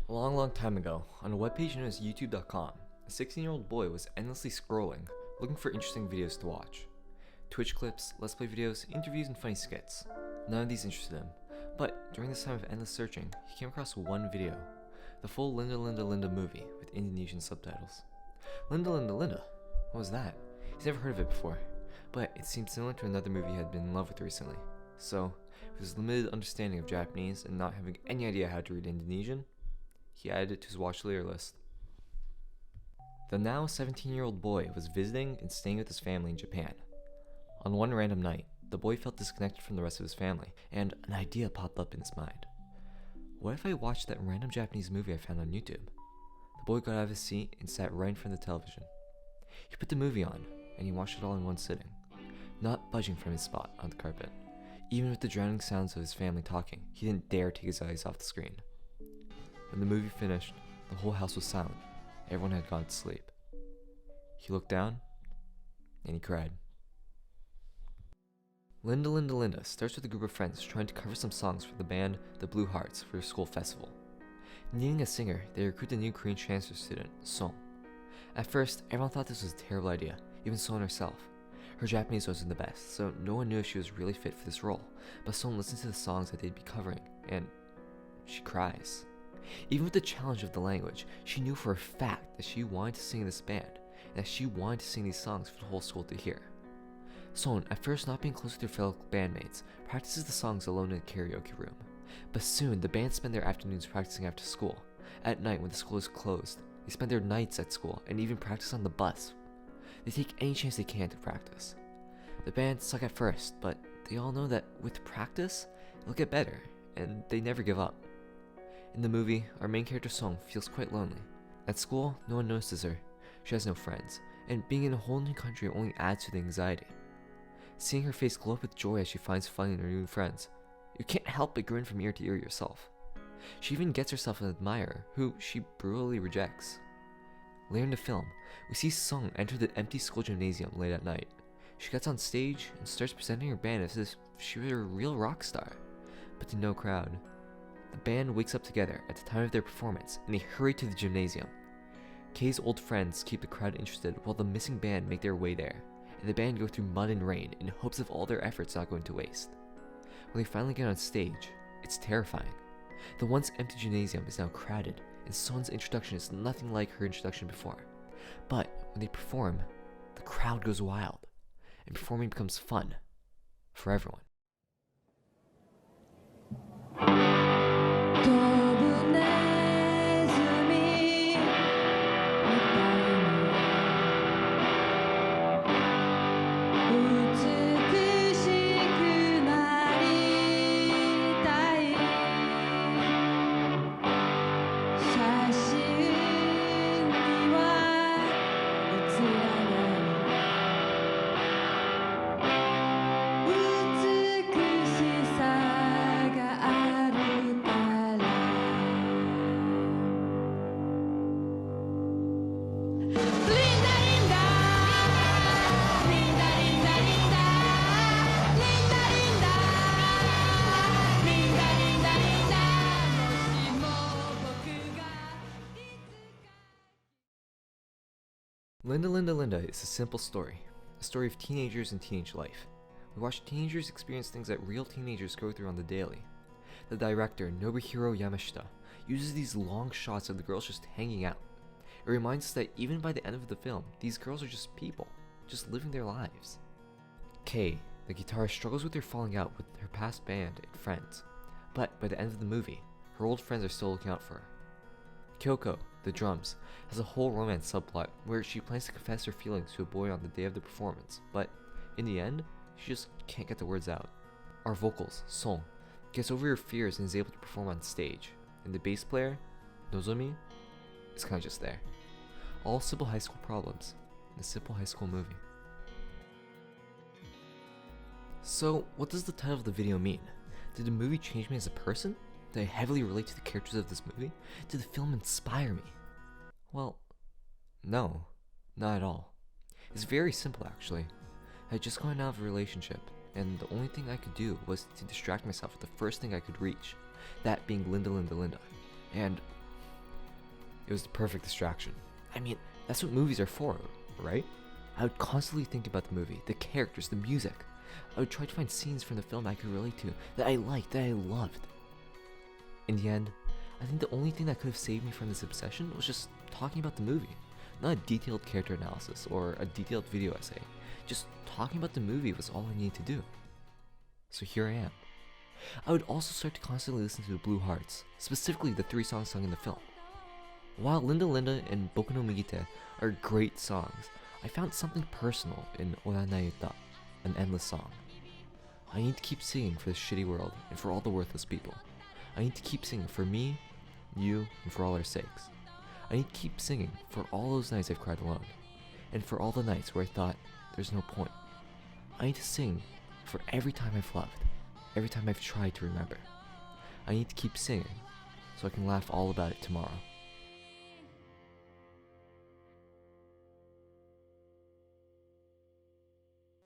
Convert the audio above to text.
A long time ago, on a webpage known as youtube.com, a 16-year-old boy was endlessly scrolling, looking for interesting videos to watch. Twitch clips, let's play videos, interviews, and funny skits. None of these interested him, but during this time of endless searching, he came across one video, the full Linda Linda Linda movie with Indonesian subtitles. Linda Linda Linda? What was that? He's never heard of it before, but it seemed similar to another movie he had been in love with recently. So, with his limited understanding of Japanese and not having any idea how to read Indonesian, he added it to his watch later list. The now 17-year-old boy was visiting and staying with his family in Japan. On one random night, the boy felt disconnected from the rest of his family, and an idea popped up in his mind. What if I watched that random Japanese movie I found on YouTube? The boy got out of his seat and sat right in front of the television. He put the movie on, and he watched it all in one sitting, not budging from his spot on the carpet. Even with the drowning sounds of his family talking, he didn't dare take his eyes off the screen. When the movie finished, the whole house was silent. Everyone had gone to sleep. He looked down, and he cried. Linda Linda Linda starts with a group of friends trying to cover some songs for the band The Blue Hearts for their school festival. Needing a singer, they recruit a new Korean transfer student, Song. At first, everyone thought this was a terrible idea, even Song herself. Her Japanese wasn't the best, so no one knew if she was really fit for this role, but Song listens to the songs that they'd be covering, and she cries. Even with the challenge of the language, she knew for a fact that she wanted to sing in this band, and that she wanted to sing these songs for the whole school to hear. Son, at first not being close with her fellow bandmates, practices the songs alone in the karaoke room. But soon, the band spend their afternoons practicing after school. At night, when the school is closed, they spend their nights at school and even practice on the bus. They take any chance they can to practice. The band suck at first, but they all know that with practice, it'll get better, and they never give up. In the movie, our main character Song feels quite lonely. At school, no one notices her, she has no friends, and being in a whole new country only adds to the anxiety. Seeing her face glow up with joy as she finds fun in her new friends, you can't help but grin from ear to ear yourself. She even gets herself an admirer, who she brutally rejects. Later in the film, we see Song enter the empty school gymnasium late at night. She gets on stage and starts presenting her band as if she were a real rock star, but to no crowd. The band wakes up together at the time of their performance, and they hurry to the gymnasium. Kay's old friends keep the crowd interested while the missing band make their way there, and the band go through mud and rain in hopes of all their efforts not going to waste. When they finally get on stage, it's terrifying. The once empty gymnasium is now crowded, and Son's introduction is nothing like her introduction before. But when they perform, the crowd goes wild, and performing becomes fun for everyone. Linda Linda Linda is a simple story, a story of teenagers and teenage life. We watch teenagers experience things that real teenagers go through on the daily. The director, Nobuhiro Yamashita, uses these long shots of the girls just hanging out. It reminds us that even by the end of the film, these girls are just people, just living their lives. Kay, the guitarist, struggles with her falling out with her past band and friends, but by the end of the movie, her old friends are still looking out for her. Kyoko, the drums, has a whole romance subplot where she plans to confess her feelings to a boy on the day of the performance, but in the end, she just can't get the words out. Our vocals, Song, gets over her fears and is able to perform on stage, and the bass player, Nozomi, is kinda just there. All simple high school problems in a simple high school movie. So, what does the title of the video mean? Did the movie change me as a person? Did I heavily relate to the characters of this movie? Did the film inspire me? Well, no, not at all. It's very simple actually. I had just gotten out of a relationship, and the only thing I could do was to distract myself with the first thing I could reach, that being Linda Linda Linda. And It was the perfect distraction. I mean, that's what movies are for, right? I would constantly think about the movie, the characters, the music. I would try to find scenes from the film I could relate to, that I liked, that I loved. In the end, I think the only thing that could have saved me from this obsession was just talking about the movie. Not a detailed character analysis or a detailed video essay. Just talking about the movie was all I needed to do. So here I am. I would also start to constantly listen to the Blue Hearts, specifically the 3 songs sung in the film. While Linda Linda and Boku no Migite are great songs, I found something personal in Owaranai Uta, an endless song. I need to keep singing for this shitty world and for all the worthless people. I need to keep singing for me, you, and for all our sakes. I need to keep singing for all those nights I've cried alone, and for all the nights where I thought there's no point. I need to sing for every time I've loved, every time I've tried to remember. I need to keep singing so I can laugh all about it tomorrow.